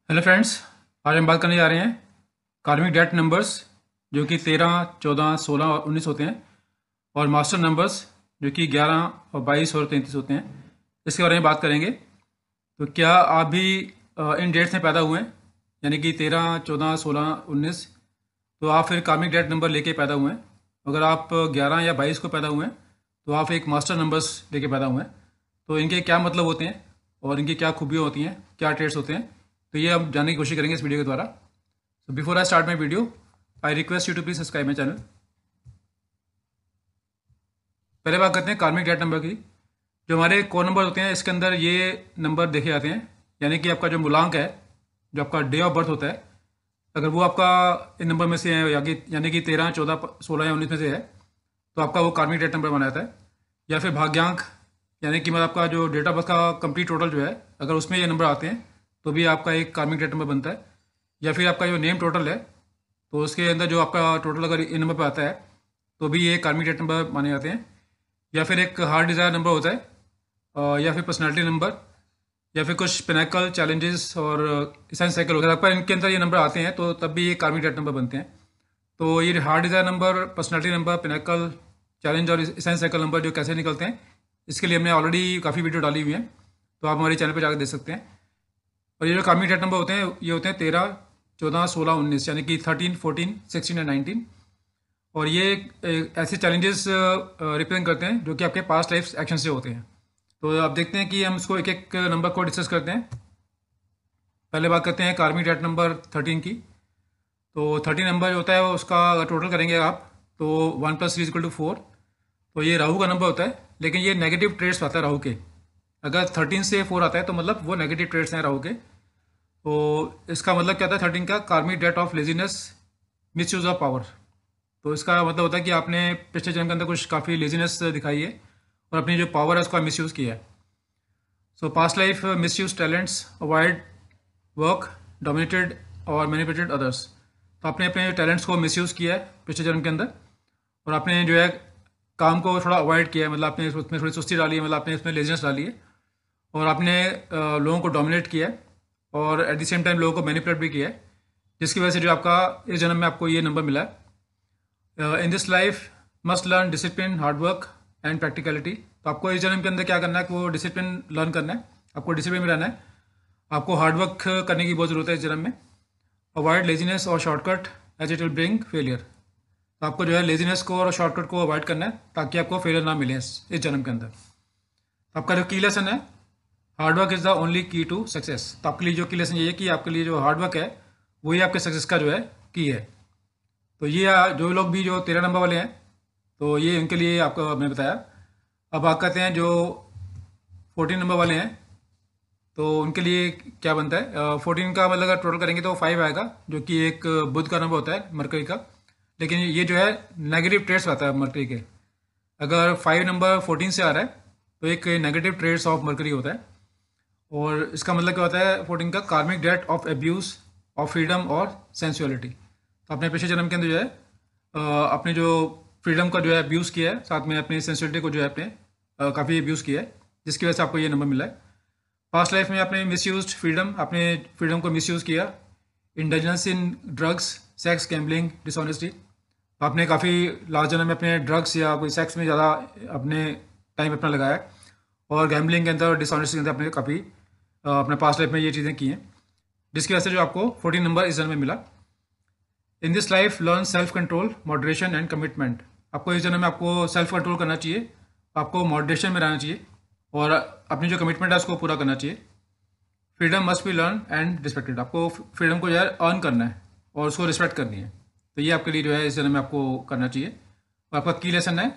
Hello friends. आज हम बात करने जा रहे हैं कार्मिक डेट नंबर्स जो कि 13, 14, 16 और 19 होते हैं, और मास्टर नंबर्स जो कि 11 और 22 और 33 होते हैं। इसके बारे में बात करेंगे। तो क्या आप भी इन डेट्स में पैदा हुए हैं, यानी कि 13, 14, 16, 19? तो आप फिर कार्मिक डेट नंबर लेके पैदा हुए हैं। अगर आप 11 या 22 को पैदा हुए हैं तो आप एक मास्टर नंबर्स लेके पैदा हुए हैं। तो इनके क्या मतलब होते हैं और इनकी क्या खूबियाँ होती हैं, क्या ट्रेड्स होते हैं, तो ये हम जानने की कोशिश करेंगे इस वीडियो के द्वारा। So before I start my video, I request you to please subscribe my channel. पहले बात करते हैं कार्मिक डेट नंबर की। जो हमारे कोर नंबर होते हैं, इसके अंदर ये नंबर देखे जाते हैं, यानी कि आपका जो मूलांक है, जो आपका डे ऑफ बर्थ होता है, अगर वो आपका इन नंबर में से है, यानी कि 13, 14, 16 या 19 में से है, तो आपका वो कार्मिक डेट नंबर माना जाता है। या फिर भाग्यांक, यानी कि मतलब आपका जो डेट ऑफ बर्थ का कंप्लीट टोटल जो है, अगर उसमें ये नंबर आते हैं तो भी आपका एक कार्मिक डेट नंबर बनता है। या फिर आपका जो नेम टोटल है, तो उसके अंदर जो आपका टोटल अगर इन नंबर पर आता है तो भी ये कार्मिक डेट नंबर माने जाते हैं। या फिर एक हार्ट डिज़ायर नंबर होता है, या फिर पर्सनैलिटी नंबर, या फिर कुछ पिनाकल चैलेंजेस और इसेंस साइकिल होता है। आपका इनके अंदर ये नंबर आते हैं तो तब भी ये कार्मिक डेट नंबर बनते हैं। तो ये heart desire number, personality number, Pinnacle challenge और इसेंस साइकिल नंबर जो कैसे निकलते हैं, इसके लिए हमने ऑलरेडी काफ़ी वीडियो डाली हुई है, तो आप हमारे चैनल पर जाकर देख सकते हैं। और ये जो कार्मिक डेट नंबर होते हैं, ये होते हैं 13, 14, 16, 19, यानी कि 13, 14, 16 एंड 19। और ये ऐसे चैलेंजेस रिप्रेजेंट करते हैं जो कि आपके पास्ट लाइफ एक्शन से होते हैं। तो आप देखते हैं कि हम इसको एक एक नंबर को डिस्कस करते हैं। पहले बात करते हैं कार्मिक डेट नंबर 13 की। तो 13 नंबर जो होता है, उसका अगर टोटल करेंगे आप तो 1 + 3 = 4। तो ये राहु का नंबर होता है, लेकिन ये नेगेटिव ट्रेड्स आता है राहु के। अगर 13 से 4 आता है तो मतलब वो नेगेटिव ट्रेड्स हैं राहु के। तो इसका मतलब क्या होता है 13 का? Karmic debt of laziness, misuse of power. तो इसका मतलब होता है कि आपने पिछले जन्म के अंदर कुछ काफ़ी लेजीनेस दिखाई है और अपनी जो पावर है उसका मिस यूज़ किया है। सो past life miss use talents, avoid work, dominated और मैनिपुलेटेड अदर्स। तो आपने अपने टैलेंट्स को मिस यूज़ किया है पिछले जन्म के अंदर, और आपने जो है काम को थोड़ा अवॉइड किया है, मतलब आपने उसमें थोड़ी सुस्ती डाली है, मतलब आपने उसमें लेजीनेस डाली है, और आपने लोगों को डोमिनेट किया है और एट द सेम टाइम लोगों को मैनिपुलेट भी किया है, जिसकी वजह से जो आपका इस जन्म में आपको ये नंबर मिला है। In this life must learn discipline, hard work and practicality. तो आपको इस जन्म के अंदर क्या करना है कि वो डिसिप्लिन लर्न करना है, आपको डिसिप्लिन में रहना है, आपको हार्ड वर्क करने की बहुत ज़रूरत है इस जन्म में। अवॉइड लेजीनेस और shortcut as it will bring failure. तो आपको जो है लेजीनेस को और शॉर्टकट को अवॉइड करना है ताकि आपको फेलियर ना मिले इस जन्म के अंदर। आपका जो की लेसन है, hard work is the only की टू सक्सेस। तो आपके लिए जो की लेसन ये है कि आपके लिए जो हार्ड वर्क है वही आपके सक्सेस का जो है की है। तो ये जो लोग भी जो 13 नंबर वाले हैं, तो ये इनके लिए आपको मैंने बताया। अब बात करते हैं जो 14 नंबर वाले हैं, तो उनके लिए क्या बनता है। 14 का मतलब अगर टोटल करेंगे तो 5 आएगा, जो कि एक बुध का नंबर होता है, मरकरी का। लेकिन ये जो है नेगेटिव ट्रेड्स आता है मरकरी के। अगर 5 नंबर 14 से आ रहा है तो एक नेगेटिव ट्रेड्स ऑफ मरकरी होता है। और इसका मतलब क्या होता है 14 का? Karmic debt of abuse of freedom और सेंसुअलिटी। तो अपने पिछले जन्म के अंदर जो है अपने जो फ्रीडम का जो है अब्यूज़ किया है, साथ में अपनी सेंसुअलिटी को जो है अपने काफ़ी अब्यूज़ किया है, जिसकी वजह से आपको ये नंबर मिला है। पास्ट लाइफ में आपने मिसयूज्ड फ्रीडम, आपने फ्रीडम को मिसयूज़ किया। इंडल्जेंस इन ड्रग्स, सेक्स, गैम्बलिंग, डिसऑनेस्टी। आपने काफ़ी लास्ट जन्म में अपने ड्रग्स या कोई सेक्स में ज़्यादा अपने टाइम अपना लगाया है, और गैम्बलिंग के अंदर और डिसऑनेस्टी के अंदर आपने काफ़ी अपने पास्ट लाइफ में ये चीज़ें की हैं, जिसकी वजह से जो आपको 14 नंबर इस जन्म में मिला। In this life learn self control, moderation and commitment. आपको इस जन्म में आपको सेल्फ कंट्रोल करना चाहिए, आपको मॉडरेशन में रहना चाहिए, और अपनी जो कमिटमेंट है उसको पूरा करना चाहिए। Freedom must be learn and respected. आपको फ्रीडम को जो है अर्न करना है और उसको रिस्पेक्ट करनी है। तो ये आपके लिए जो है इस जन्म में आपको करना चाहिए। और आपका की लेसन है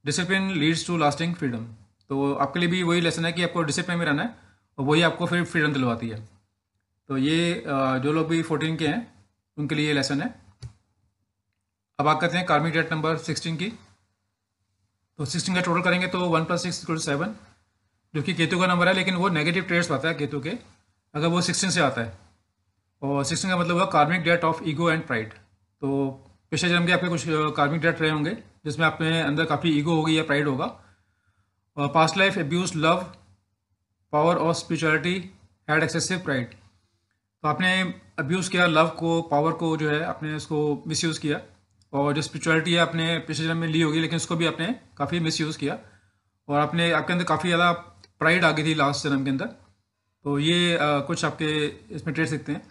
discipline leads to lasting freedom. तो आपके लिए भी वही लेसन है कि आपको डिसिप्लिन में रहना है, और वही आपको फिर फ्रीडम दिलवाती है। तो ये जो लोग भी 14 के हैं उनके लिए ये लेसन है। अब बात करते हैं कार्मिक डेट नंबर 16 की। तो 16 का टोटल करेंगे तो 1 + 6 = 7, जो कि केतु का नंबर है, लेकिन वो नेगेटिव ट्रेड्स आता है केतु के अगर वो 16 से आता है। और 16 का मतलब हुआ karmic debt of ego and pride. तो पिछले जन्म के आपके कुछ कार्मिक डेट रहे होंगे जिसमें आपके अंदर काफ़ी ईगो होगी या प्राइड होगा। और past life abuse love, power और स्पिरिचुअलिटी, हैड एक्सेसिव प्राइड। तो आपने अब्यूज़ किया लव को, पावर को, जो है आपने उसको मिसयूज़ किया। और जो स्पिरिचुअलिटी है आपने पिछले जन्म में ली होगी, लेकिन उसको भी आपने काफ़ी मिसयूज़ किया। और आपने आपके अंदर काफ़ी ज़्यादा प्राइड आ गई थी लास्ट जन्म के अंदर। तो ये कुछ आपके इसमें ट्रेड सकते हैं।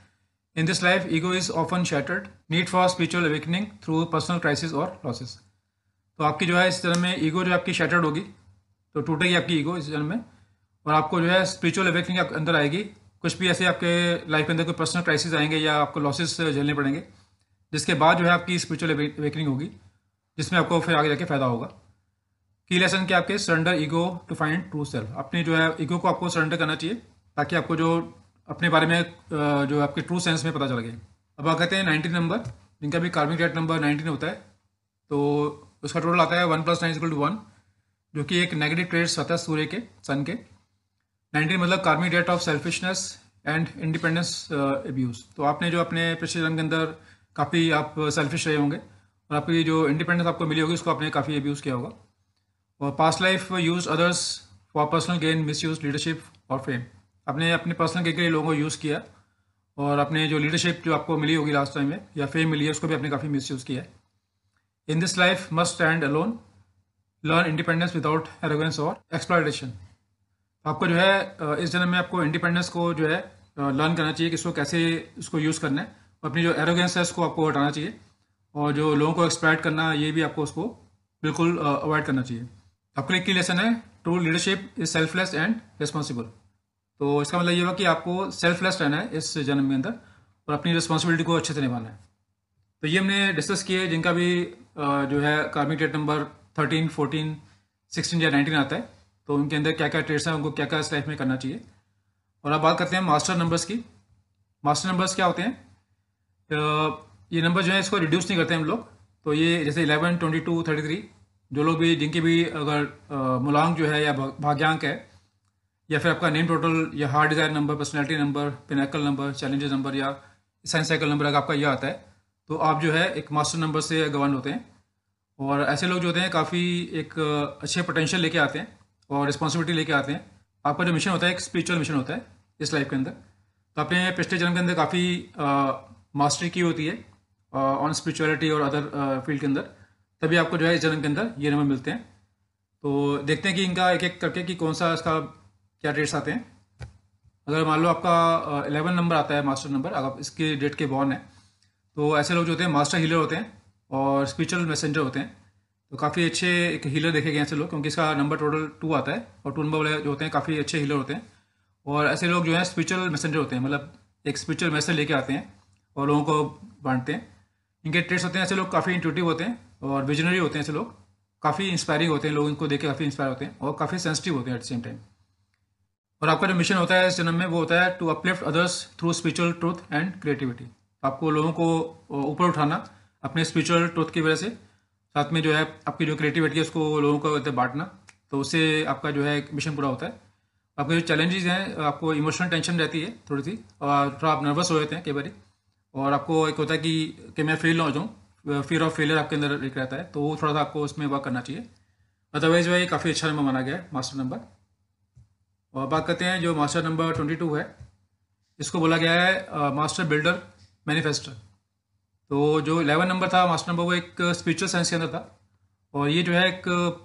In this life ego is often shattered, need for spiritual awakening through personal crisis और लॉसेस। तो आपकी जो है इस जन्म में ईगो जो आपकी शैटर्ड होगी, तो टूटेगी आपकी ईगो इस जन्म में। और आपको जो है स्पिरिचुअल अवेकनिंग अंदर आएगी। कुछ भी ऐसे आपके लाइफ के अंदर कोई पर्सनल क्राइसिस आएंगे या आपको लॉसेस झेलने पड़ेंगे, जिसके बाद जो है आपकी स्पिरिचुअल अवेकनिंग होगी, जिसमें आपको फिर आगे जाके फायदा होगा। की लेसन क्या आपके surrender ego to find true self. अपनी जो है ईगो को आपको सरेंडर करना चाहिए, ताकि आपको जो अपने बारे में जो आपके ट्रू सेंस में पता चल गए। अब आप कहते हैं 19 नंबर, जिनका भी कार्मिक डेट नंबर 19 होता है, तो उसका टोटल आता है 1 + 9 = 1, जो कि एक नेगेटिव ट्रेड्स आता है सूर्य के, सन के। 19 मतलब karmic debt of selfishness and independence abuse. तो आपने जो अपने पिछले जन्म के अंदर काफ़ी आप सेल्फिश रहे होंगे, और आपकी जो इंडिपेंडेंस आपको मिली होगी उसको आपने काफ़ी अब्यूज़ किया होगा। और past life use others for personal gain, miss use leadership और फेम। आपने अपने पर्सनल गेन के लिए लोगों को यूज़ किया, और अपने जो लीडरशिप जो आपको मिली होगी लास्ट टाइम में, या फेम मिली है, उसको भी आपने काफ़ी मिस यूज़ किया है। In this life must stand alone, learn independence without arrogance और एक्सप्लॉयटेशन। आपको जो है इस जन्म में आपको इंडिपेंडेंस को जो है लर्न करना चाहिए कि इसको कैसे उसको यूज़ करना है, और अपनी जो एरोगेंस है उसको आपको हटाना चाहिए, और जो लोगों को एक्सप्लॉयट करना ये भी आपको उसको बिल्कुल अवॉइड करना चाहिए। आपके लिए की लेसन है true leadership is selfless and responsible. तो इसका मतलब ये हुआ कि आपको सेल्फलेस रहना है इस जन्म के अंदर, और अपनी रिस्पॉन्सिबिलिटी को अच्छे से निभाना है। तो ये हमने डिस्कस किए जिनका भी जो है कार्मिक डेट नंबर 13, 14, 16 या 19 आता है, तो उनके अंदर क्या क्या ट्रेड्स हैं, उनको क्या क्या इस लाइफ में करना चाहिए। और अब बात करते हैं मास्टर नंबर्स की। मास्टर नंबर्स क्या होते हैं? ये नंबर जो है इसको रिड्यूस नहीं करते हम लोग। तो ये जैसे 11, 22, 33, जो लोग भी जिनकी भी अगर मूलांक जो है या भाग्यांक है, या फिर आपका नेम टोटल या heart Dzire number, personality number, Pinnacle number, challenges number या साइंस साइकिल नंबर अगर आपका यह आता है, तो आप जो है एक मास्टर नंबर से गवर्न होते हैं। और ऐसे लोग जो होते हैं काफ़ी एक अच्छे पोटेंशियल लेके आते हैं और रिस्पॉन्सिबिलिटी लेके आते हैं। आपका जो मिशन होता है एक स्पिरिचुअल मिशन होता है इस लाइफ के अंदर। तो आपने पिछले जन्म के अंदर काफ़ी मास्टरी की होती है ऑन स्पिरिचुअलिटी और अदर फील्ड के अंदर, तभी आपको जो है इस जन्म के अंदर ये नंबर मिलते हैं। तो देखते हैं कि इनका एक एक करके कि कौन सा इसका क्या रेट्स आते हैं। अगर मान लो आपका 11 नंबर आता है मास्टर नंबर, अगर आप इसके डेट के बॉर्न है, तो ऐसे लोग जो होते हैं मास्टर हीलर होते हैं और स्पिरिचुअल मैसेंजर होते हैं। तो काफ़ी अच्छे एक हीलर देखे गए ऐसे लोग, क्योंकि इसका नंबर टोटल 2 आता है, और 2 नंबर वाले जो होते हैं काफ़ी अच्छे हीलर होते हैं। और ऐसे लोग जो हैं स्पिरिचुअल मैसेंजर होते हैं, मतलब एक स्पिरिचुअल मैसेज लेके आते हैं और लोगों को बांटते हैं। इनके ट्रेड्स होते हैं ऐसे लोग काफ़ी इंट्यूटिव होते हैं और विजनरी होते हैं। ऐसे लोग काफ़ी इंस्पायरिंग होते हैं, लोग इनको देख के काफ़ी इंस्पायर होते हैं, और काफ़ी सेंसिटिव होते हैं एट द सेम टाइम। और आपका जो मिशन होता है इस जन्म में वो होता है to uplift others through spiritual truth and creativity. आपको लोगों को ऊपर उठाना अपने स्पिरिचुअल ट्रूथ की वजह से, साथ में जो है आपकी जो क्रिएटिविटी है उसको लोगों को बांटना, तो उससे आपका जो है मिशन पूरा होता है। आपके जो चैलेंजेस हैं, आपको इमोशनल टेंशन रहती है थोड़ी सी, और थोड़ा आप नर्वस हो जाते हैं कई बार, और आपको एक होता है कि मैं फेल ना हो जाऊँ, फियर ऑफ फेलियर आपके अंदर एक रहता है, तो वो थोड़ा सा आपको उसमें वर्क करना चाहिए। अदरवाइज जो है काफ़ी अच्छा नंबर माना गया है मास्टर नंबर। और बात करते हैं जो मास्टर नंबर 22 है, इसको बोला गया है मास्टर बिल्डर मैनिफेस्टर। तो जो 11 नंबर था मास्टर नंबर, वो एक स्पिरिचुअल साइंस के अंदर था, और ये जो है एक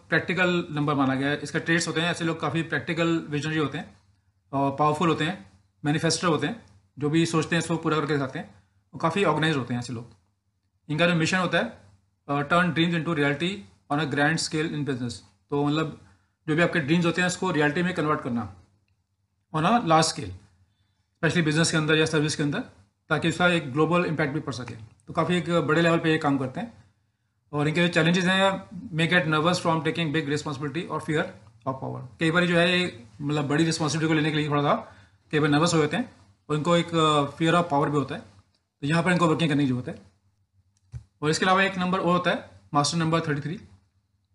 प्रैक्टिकल नंबर माना गया है। इसका ट्रेड्स होते हैं ऐसे लोग काफ़ी प्रैक्टिकल विजनरी होते हैं और पावरफुल होते हैं, मैनिफेस्टर होते हैं, जो भी सोचते हैं इसको पूरा करके दिखाते हैं, और काफ़ी ऑर्गेनाइज होते हैं ऐसे लोग। इनका जो मिशन होता है turn dreams into reality on a grand scale in business. तो मतलब जो भी आपके ड्रीम्स होते हैं उसको रियलिटी में कन्वर्ट करना on a large scale, specially business के अंदर या सर्विस के अंदर, ताकि उसका एक ग्लोबल इम्पैक्ट भी पड़ सके। तो काफ़ी एक बड़े लेवल पे ये काम करते हैं। और इनके जो चैलेंजेस हैं, मे gate nervous from taking big responsibility और फियर ऑफ पावर। कई बार जो है ये मतलब बड़ी रिस्पॉन्सिबिलिटी को लेने के लिए थोड़ा सा कई बार नर्वस हो जाते हैं, और इनको एक फियर ऑफ पावर भी होता है, तो यहाँ पर इनको वर्किंग करने की जरूरत है। और इसके अलावा एक नंबर और होता है मास्टर नंबर 33।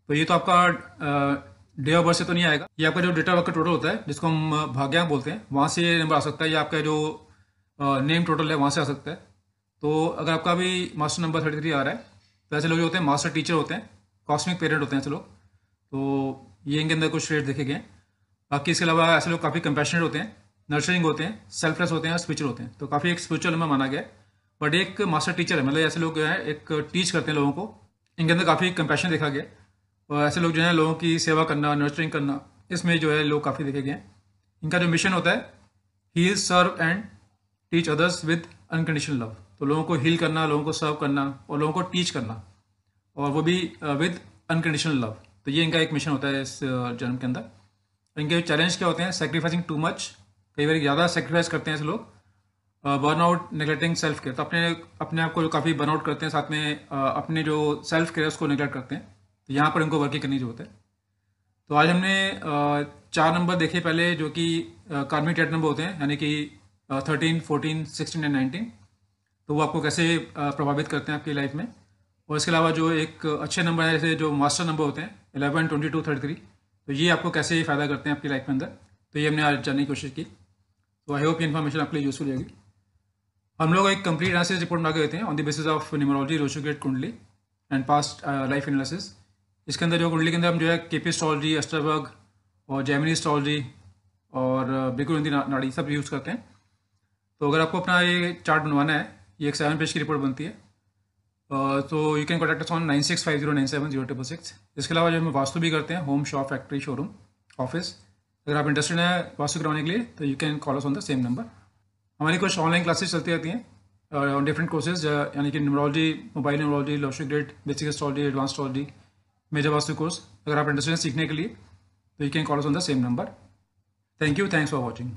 तो ये तो आपका डे ऑफ बर्थ से तो नहीं आएगा, ये आपका जो डेटा वर्क का टोटल होता है जिसको हम भाग्यांक बोलते हैं, वहाँ से ये नंबर आ सकता है, या आपका जो नेम टोटल है वहाँ से आ सकता है। तो अगर आपका भी मास्टर नंबर 33 आ रहा है, तो ऐसे लोग जो होते हैं मास्टर टीचर होते हैं, कॉस्मिक पेरेंट होते हैं ऐसे लोग। तो ये इनके अंदर कुछ ट्रेड देखे गए हैं। बाकी इसके अलावा ऐसे लोग काफ़ी कंपैशनेट होते हैं, नर्चरिंग होते हैं, सेल्फलेस होते हैं, स्पिरिचुअल होते हैं। तो काफ़ी एक स्पिरिचुअल नंबर माना गया है। बट एक मास्टर टीचर है, मतलब ऐसे लोग जो है एक टीच करते हैं लोगों को, इनके अंदर काफ़ी कंपैशन देखा गया है। और ऐसे लोग जो है लोगों की सेवा करना, नर्चरिंग करना, इसमें जो है लोग काफ़ी देखे गए हैं। इनका जो मिशन होता है, heal, serve and teach others with unconditional love. तो लोगों को हील करना, लोगों को सर्व करना और लोगों को टीच करना, और वो भी विद अनकंडीशनल लव। तो ये इनका एक मिशन होता है इस जन्म के अंदर। इनके चैलेंज क्या होते हैं? सेक्रीफाइसिंग टू मच, कई बार ज़्यादा सेक्रीफाइस करते हैं ऐसे लोग। बर्नआउट, नेग्लेक्टिंग सेल्फ केयर, तो अपने अपने आप को काफ़ी बर्नआउट करते हैं, साथ में अपने जो सेल्फ केयर उसको नेग्लेक्ट करते हैं। तो यहाँ पर इनको वर्किंग करनी जरूरत है। तो आज हमने 4 नंबर देखे पहले, जो कि कार्मिक डेट नंबर होते हैं, यानी कि 13, 14, 16 एंड 19। तो वो आपको कैसे प्रभावित करते हैं आपकी लाइफ में। और इसके अलावा जो एक अच्छे नंबर है, जैसे जो मास्टर नंबर होते हैं 11, 22, 33, तो ये आपको कैसे फ़ायदा करते हैं आपकी लाइफ में अंदर। तो ये हमने आज जानने की कोशिश की। तो आई होप ये इन्फॉर्मेशन आपके लिए यूजफुल रहेगी। हम लोग एक कंप्लीट एनालिसिस रिपोर्ट बना के देते हैं on the basis of numerology, रोशो grid kundli and past life analysis. इसके अंदर जो कुंडली के अंदर हम जो है केपी एस्ट्रोलॉजी, एस्ट्रोवर्ग और जैमिनी एस्ट्रोलॉजी और बिकुरंदी नाड़ी सब यूज़ करते हैं। तो अगर आपको अपना ये चार्ट बनवाना है, ये एक 7 पेज की रिपोर्ट बनती है। तो you can contact us on 9650970666। इसके अलावा जो हम वास्तु भी करते हैं, home, shop, factory, showroom, office. अगर आप इंटरेस्टेड हैं वास्तु करवाने के लिए तो you can call us on the same number. हमारी कुछ ऑनलाइन क्लासेस चलती रहती हैं ऑन डिफरेंट कोर्सेज, यानी कि न्यूमरोलॉजी, मोबाइल न्यूमरोलॉजी, रोशो grid, basic astrology, advance astrology, major vastu course. अगर आप इंटरेस्टेड हैं सीखने के लिए तो you can call us on the same number. Thank you, thanks for watching.